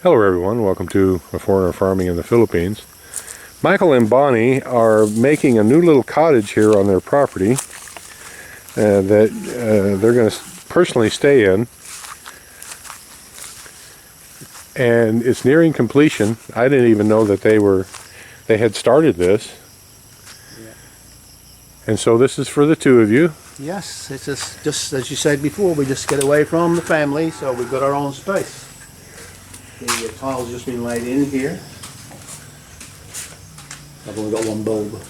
Hello everyone, welcome to A Foreigner Farming in the Philippines. Michael and Bonnie are making a new little cottage here on their property that they're going to personally stay in. And it's nearing completion. I didn't even know that they had started this. Yeah. And so this is for the two of you. Yes, it's just as you said before, we just get away from the family, so we've got our own space. The tile's just been laid in here. I've only got one bulb.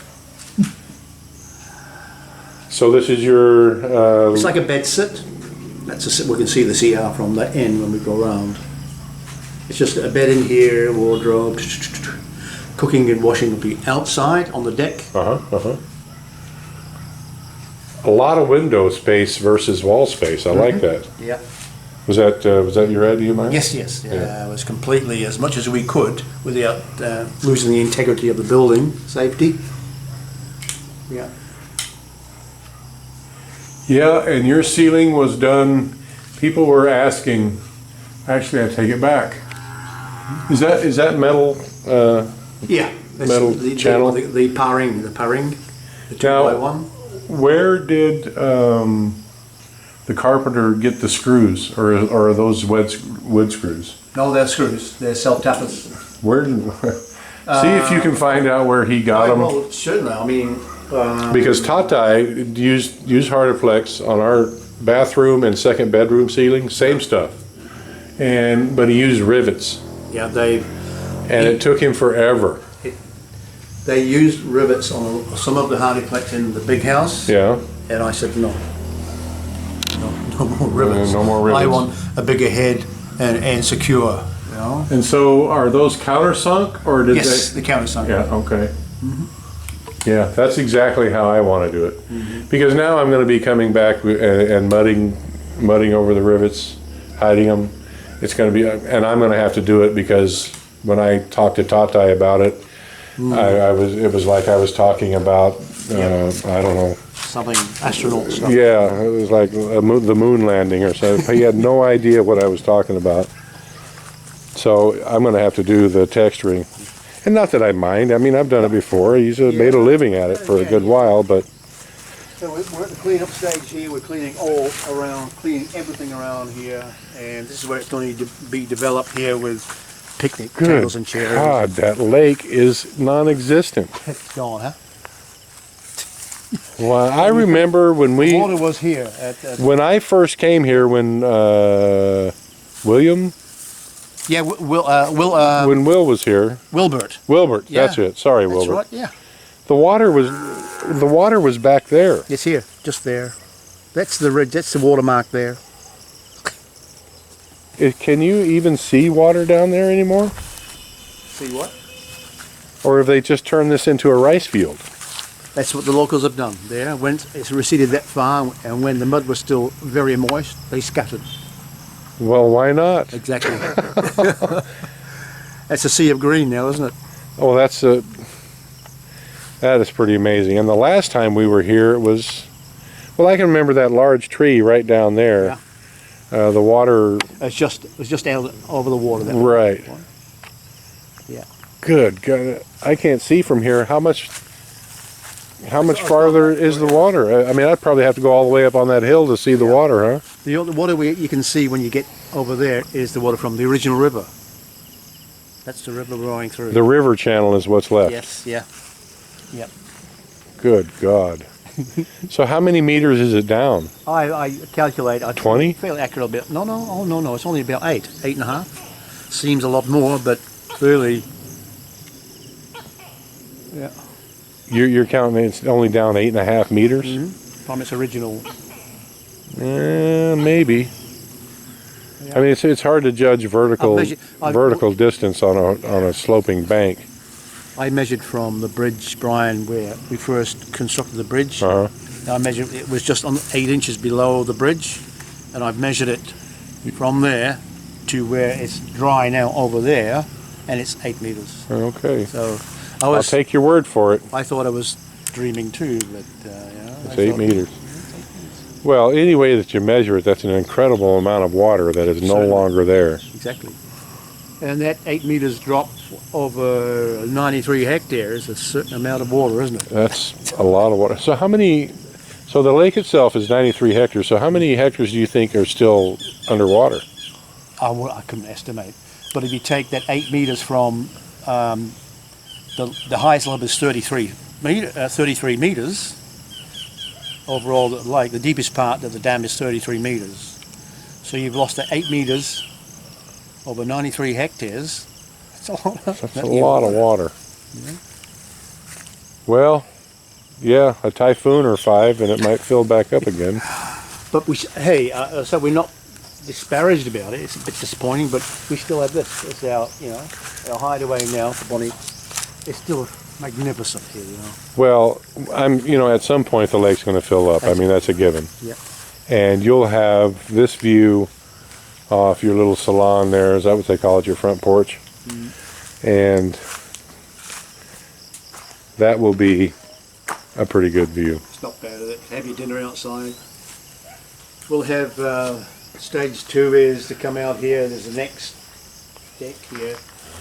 So this is your... It's like a bed sit. We can see the CR from the end when we go around. It's just a bed in here, wardrobe, cooking and washing will be outside on the deck. A lot of window space versus wall space. I like that. Yeah. Was that your idea, Mike? Yes. It was completely as much as we could without losing the integrity of the building, safety. Yeah. Yeah, and your ceiling was done. People were asking. Actually, I take it back. Is that metal? Yeah. Metal channel. The paring, the 2x1. Where did the carpenter get the screws, or are those wood screws? No, they're screws. They're self-tappers. Where? See if you can find out where he got them. Well, certainly. I mean, because Tatai used Hardiplex on our bathroom and second bedroom ceiling, same stuff, but he used rivets. Yeah, it took him forever. They used rivets on some of the Hardiplex in the big house. Yeah. And I said no more rivets. No more rivets. I want a bigger head and secure. You know. And so, are those countersunk, or did yes, the countersunk. Yeah. Okay. Yeah, that's exactly how I want to do it. Because now I'm going to be coming back and mudding over the rivets, hiding them. It's going to be, and I'm going to have to do it because when I talked to Tatai about it, it was like I was talking about, I don't know. Something astronaut stuff. Yeah, it was like the moon landing or something. He had no idea what I was talking about. So I'm going to have to do the texturing. And not that I mind. I mean, I've done it before. He's made a living at it for a good while, but... So we're at the clean-up stage here. We're cleaning cleaning everything around here. And this is where it's going to be developed here with picnic tables and chairs. God, that lake is non-existent. It's gone, huh? Well, I remember when the water was here. When I first came here, when William... Yeah, when Will was here. Wilbert. Wilbert, Yeah. that's it. Sorry, That's Wilbert. right, yeah. The water was back there. It's here, just there. That's the ridge. That's the watermark there. Can you even see water down there anymore? See what? Or have they just turned this into a rice field? That's what the locals have done there. When it's receded that far, and when the mud was still very moist, they scattered. Well, why not? Exactly. That's a sea of green now, isn't it? Oh, that is pretty amazing. And the last time we were here, it was, well, I can remember that large tree right down there. Yeah. The water. It was just out over the water. That right. Way. Yeah. Good God, I can't see from here. How much farther is the water? I mean, I'd probably have to go all the way up on that hill to see the water, huh? The water you can see when you get over there is the water from the original river. That's the river going through. The river channel is what's left. Yes, yeah. Yep. Good God. So how many meters is it down? I calculate. 20? Fairly accurate bit. No. It's only about 8.5. Seems a lot more, but really, yeah. You're counting it's only down 8.5 meters? From its original. Maybe. Yeah. I mean, it's hard to judge vertical distance on a sloping bank. I measured from the bridge, Brian, where we first constructed the bridge. I measured, it was just on 8 inches below the bridge, and I've measured it from there to where it's dry now over there, and it's 8 meters. Okay. So I'll take your word for it. I thought I was dreaming too, but it's 8 meters. Well, any way that you measure it, that's an incredible amount of water that is no longer there. Exactly. And that 8 metres drop over 93 hectares is a certain amount of water, isn't it? That's a lot of water. So how many, so the lake itself is 93 hectares. So how many hectares do you think are still underwater? I couldn't estimate. But if you take that 8 metres from the highest level is 33 metres overall the lake. The deepest part of the dam is 33 metres. So you've lost the 8 metres over 93 hectares. That's a lot of water. Yeah. Well, yeah, a typhoon or 5 and it might fill back up again. But so we're not disparaged about it. It's a bit disappointing, but we still have this. It's our hideaway now for Bonnie. It's still magnificent here, Well, at some point the lake's going to fill up. I mean, that's a given. Yeah. And you'll have this view off your little salon there. Is that what they call it, your front porch? And that will be a pretty good view. It's not bad, is it? Have your dinner outside. We'll have stage 2 is to come out here. There's the next deck here.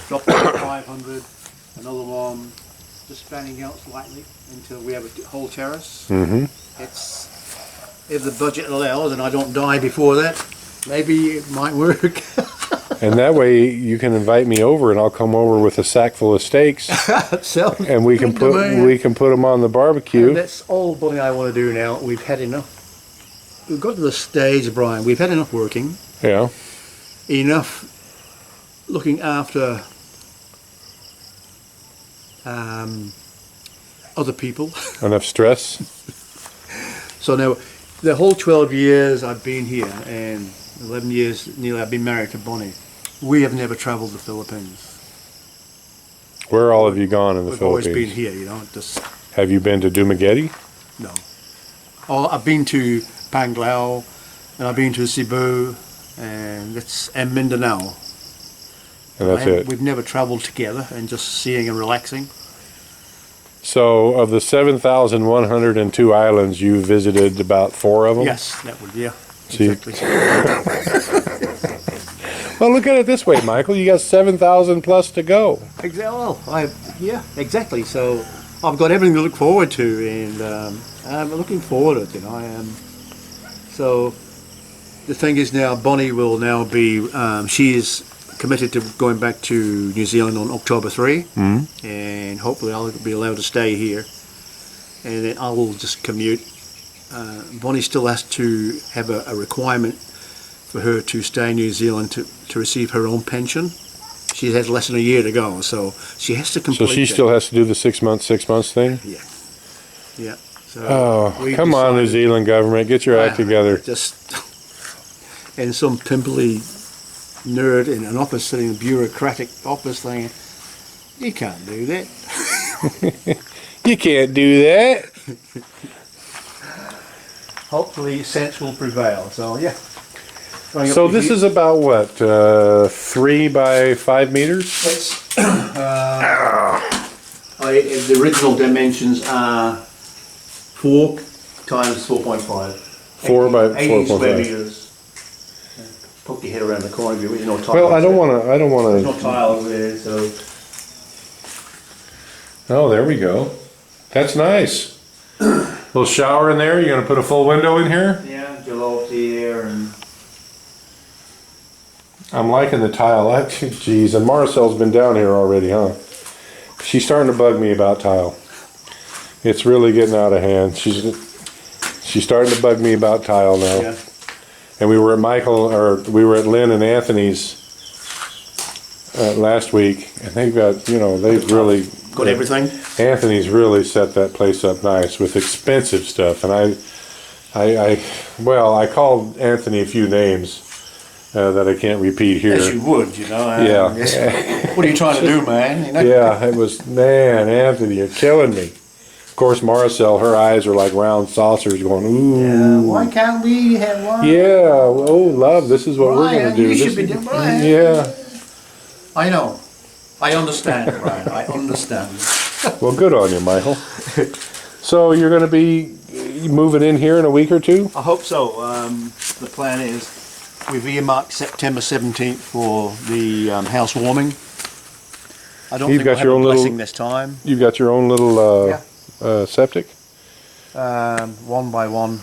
Drop down to 500. Another one just fanning out slightly until we have a whole terrace. Mm-hmm. It's, if the budget allows and I don't die before that, maybe it might work. And that way you can invite me over and I'll come over with a sack full of steaks and we can put them on the barbecue. And that's all Bonnie and I want to do now. We've had enough. We've got to the stage, Brian. We've had enough working. Yeah. Enough looking after other people. Enough stress. So now, the whole 12 years I've been here and 11 years nearly I've been married to Bonnie, we have never travelled the Philippines. Where all have you gone in the We've Philippines? always been here, just... Have you been to Dumaguete? No. Oh, I've been to Panglao, and I've been to Cebu, and Mindanao. And that's it. We've never travelled together and just seeing and relaxing. So, of the 7,102 islands, you visited about 4 of them? Yes, that would, yeah. See? Exactly. Well, look at it this way, Michael. You got 7,000 plus to go. Exactly. So I've got everything to look forward to, and I'm looking forward to it. I am. So the thing is now, Bonnie will now be. She is committed to going back to New Zealand on October 3, and hopefully I'll be allowed to stay here, and then I will just commute. Bonnie still has to have a requirement for her to stay in New Zealand to receive her own pension. She has less than a year to go, so she has to complete. So she still has to do the 6 months thing? Yeah. So oh, come on, New Zealand government, get your act together. And some pimply nerd in an office sitting in a bureaucratic office saying, you can't do that. You can't do that. Hopefully sense will prevail, so yeah. So this is about what, 3 by 5 meters? It's, the original dimensions are 4 times 4.5. 4 by 80 square 4.5. meters. Poke your head around the corner. There's no tile. Well, I don't want There's to. no tile over there, so. Oh, there we go. That's nice. Little shower in there. You're gonna put a full window in here. Yeah, gelato here and. I'm liking the tile. Geez, and Marcel's been down here already, huh? She's starting to bug me about tile. It's really getting out of hand. She's starting to bug me about tile now. Yeah. And we were at Lynn and Anthony's last week, and they've really Got everything. Anthony's really set that place up nice with expensive stuff, and I called Anthony a few names that I can't repeat here. As you would, Yeah. What are you trying to do, man? Yeah, it was, man, Anthony, you're killing me. Of course, Marcel, her eyes are like round saucers going, ooh. Yeah, why can't we have one? Yeah, oh, love, this is what we're going to do. You should be doing Brian. Yeah. I know. I understand, Brian. I understand. Well, good on you, Michael. So you're going to be moving in here in a week or two? I hope so. The plan is we've earmarked September 17th for the house warming. I don't You've think got we'll have your a own blessing little- this time. You've got your own little septic? One by one.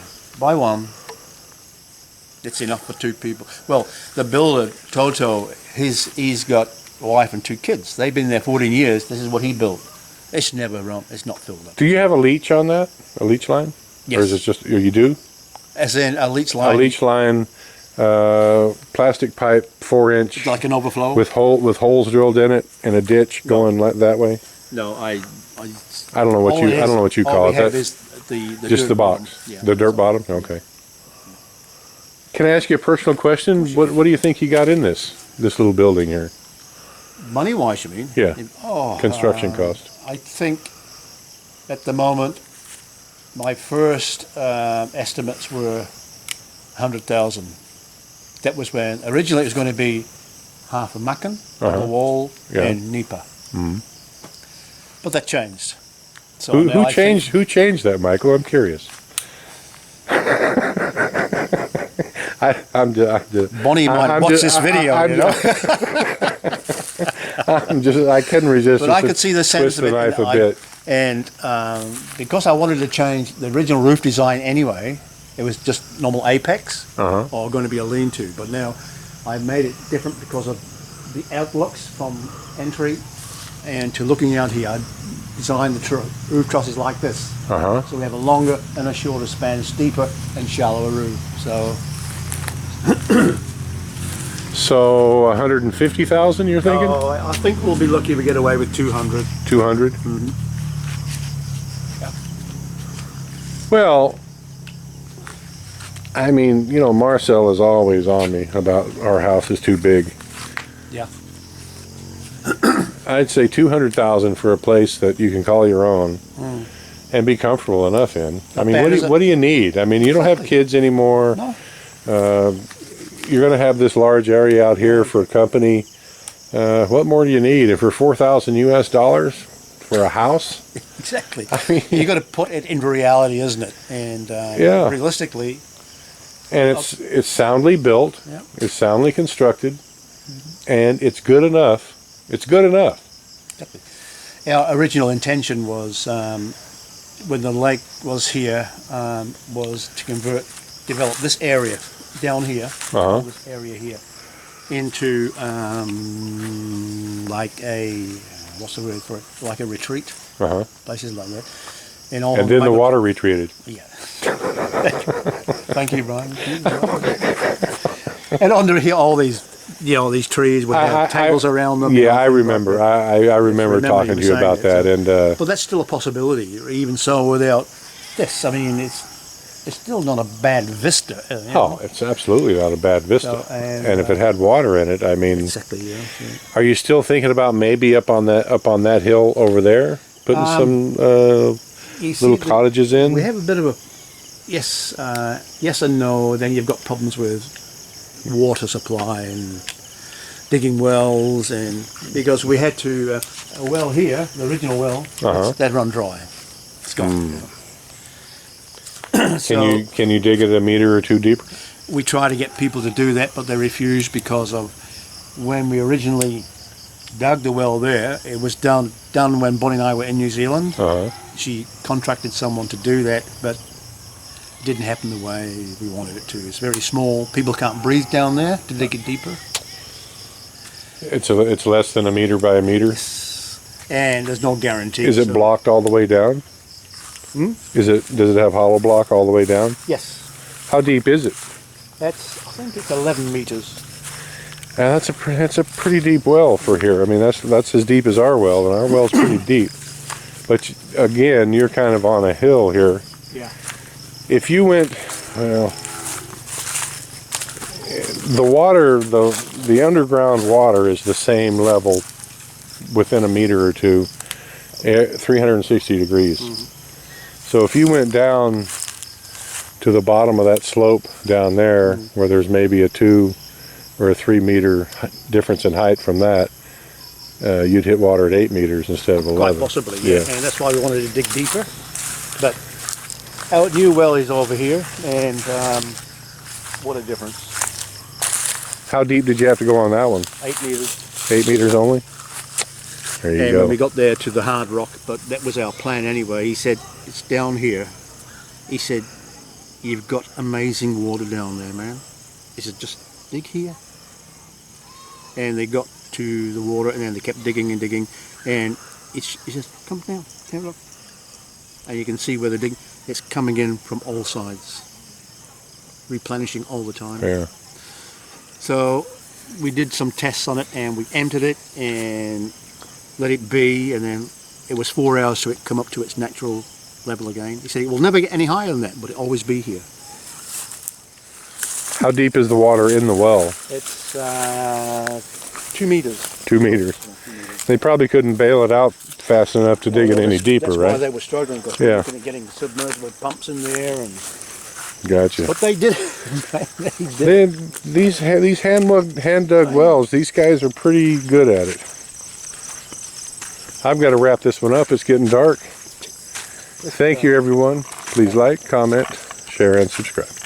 It's enough for 2 people. Well, the builder, Toto, he's got a wife and 2 kids. They've been there 14 years. This is what he built. It's never run. It's not filled up. Do you have a leach on that? A leach line? Yes. Or is it just, you do? As in a leach line. A leach line, plastic pipe, 4-inch, Like an overflow? with holes drilled in it, and a ditch going that way. No, I I don't know what you call all it. we have That's is the just dirt the bottom. box, Yeah. the dirt bottom. Okay. Can I ask you a personal question? What do you think you got in this little building here? Money wise, you mean? Yeah. Oh, Construction cost. I think at the moment my first estimates were 100,000. That was when originally it was going to be half a Macken, double wall, Yeah. and NEPA. But that changed. So Who now I changed? Who changed that, Michael? I'm curious. I'm just, Bonnie might watch this video, you know. I couldn't resist. But I could see the sense twist of the it. knife a and bit. Because I wanted to change the original roof design anyway, it was just normal apex or going to be a lean-to. But now I've made it different because of the outlooks from entry and to looking out here. I designed the roof trusses like this. So we have a longer and a shorter span, steeper and shallower roof. So 150,000, you're thinking? Oh, I think we'll be lucky if we get away with 200. 200? Yeah. Well, I mean, you know, Marcel is always on me about our house is too big. Yeah. I'd say 200,000 for a place that you can call your own and be comfortable enough in. I mean, bad, is it? what do you need? I mean, you don't have Exactly. kids anymore. No. You're going to have this large area out here for a company. What more do you need? If for $4,000 US for a house? Exactly. I mean, You got to put it into reality, isn't it? And Yeah. realistically, and it's soundly built. Yeah. It's soundly constructed, and it's good enough. It's good enough. our original intention was when the lake was here was to develop this area down here, this area here, into like a what's the word for it? Like a retreat, places like that. And then the water retreated. Yeah. Thank you, Brian. And under here, all these, these trees would have tables around them. Yeah, I remember. I remember talking to you about that, and but that's still a possibility. Even so, without this, I mean, it's still not a bad vista. oh, it's absolutely not a bad vista. So, and if it had water in it, I mean, exactly. Yeah. are you still thinking about maybe up on that hill over there, putting some little cottages in? We have a bit of a yes and no. Then you've got problems with water supply and digging wells, and because we had to a well here, the original well, that run dry. It's gone. Can you dig it a meter or two deeper? We try to get people to do that, but they refuse because of when we originally dug the well there. It was done when Bonnie and I were in New Zealand. She contracted someone to do that, but it didn't happen the way we wanted it to. It's very small. People can't breathe down there to dig it deeper. It's less than a meter by a meter. And there's no guarantee. Is it blocked all the way down? Does it have hollow block all the way down? Yes. How deep is it? I think it's 11 meters. That's a pretty deep well for here. I mean, that's as deep as our well, and our well's pretty deep. But again, you're kind of on a hill here. Yeah. If you went, well, the underground water is the same level within a meter or two, 360 degrees. So if you went down to the bottom of that slope down there, where there's maybe a 2 or a 3 meter difference in height from that, you'd hit water at 8 meters instead of 11. Quite possibly, yeah. And that's why we wanted to dig deeper. But our new well is over here, and what a difference. How deep did you have to go on that one? 8 meters. 8 meters only? There you And go. when we got there to the hard rock, but that was our plan anyway, he said, it's down here. He said, you've got amazing water down there, man. He said, just dig here. And they got to the water and then they kept digging and digging. And he says, come down, look. And you can see where they're digging. It's coming in from all sides, replenishing all the time. Yeah. So we did some tests on it and we emptied it and let it be, and then it was 4 hours to it come up to its natural level again. He said it will never get any higher than that, but it'll always be here. How deep is the water in the well? It's 2 meters. 2 meters. They probably couldn't bail it out fast enough to dig it any deeper, That's right? why they were struggling, because Yeah. they were getting submerged with pumps in there, and Gotcha. but they did. They did. These hand dug wells, these guys are pretty good at it. I've got to wrap this one up. It's getting dark. Thank you, everyone. Please like, comment, share, and subscribe.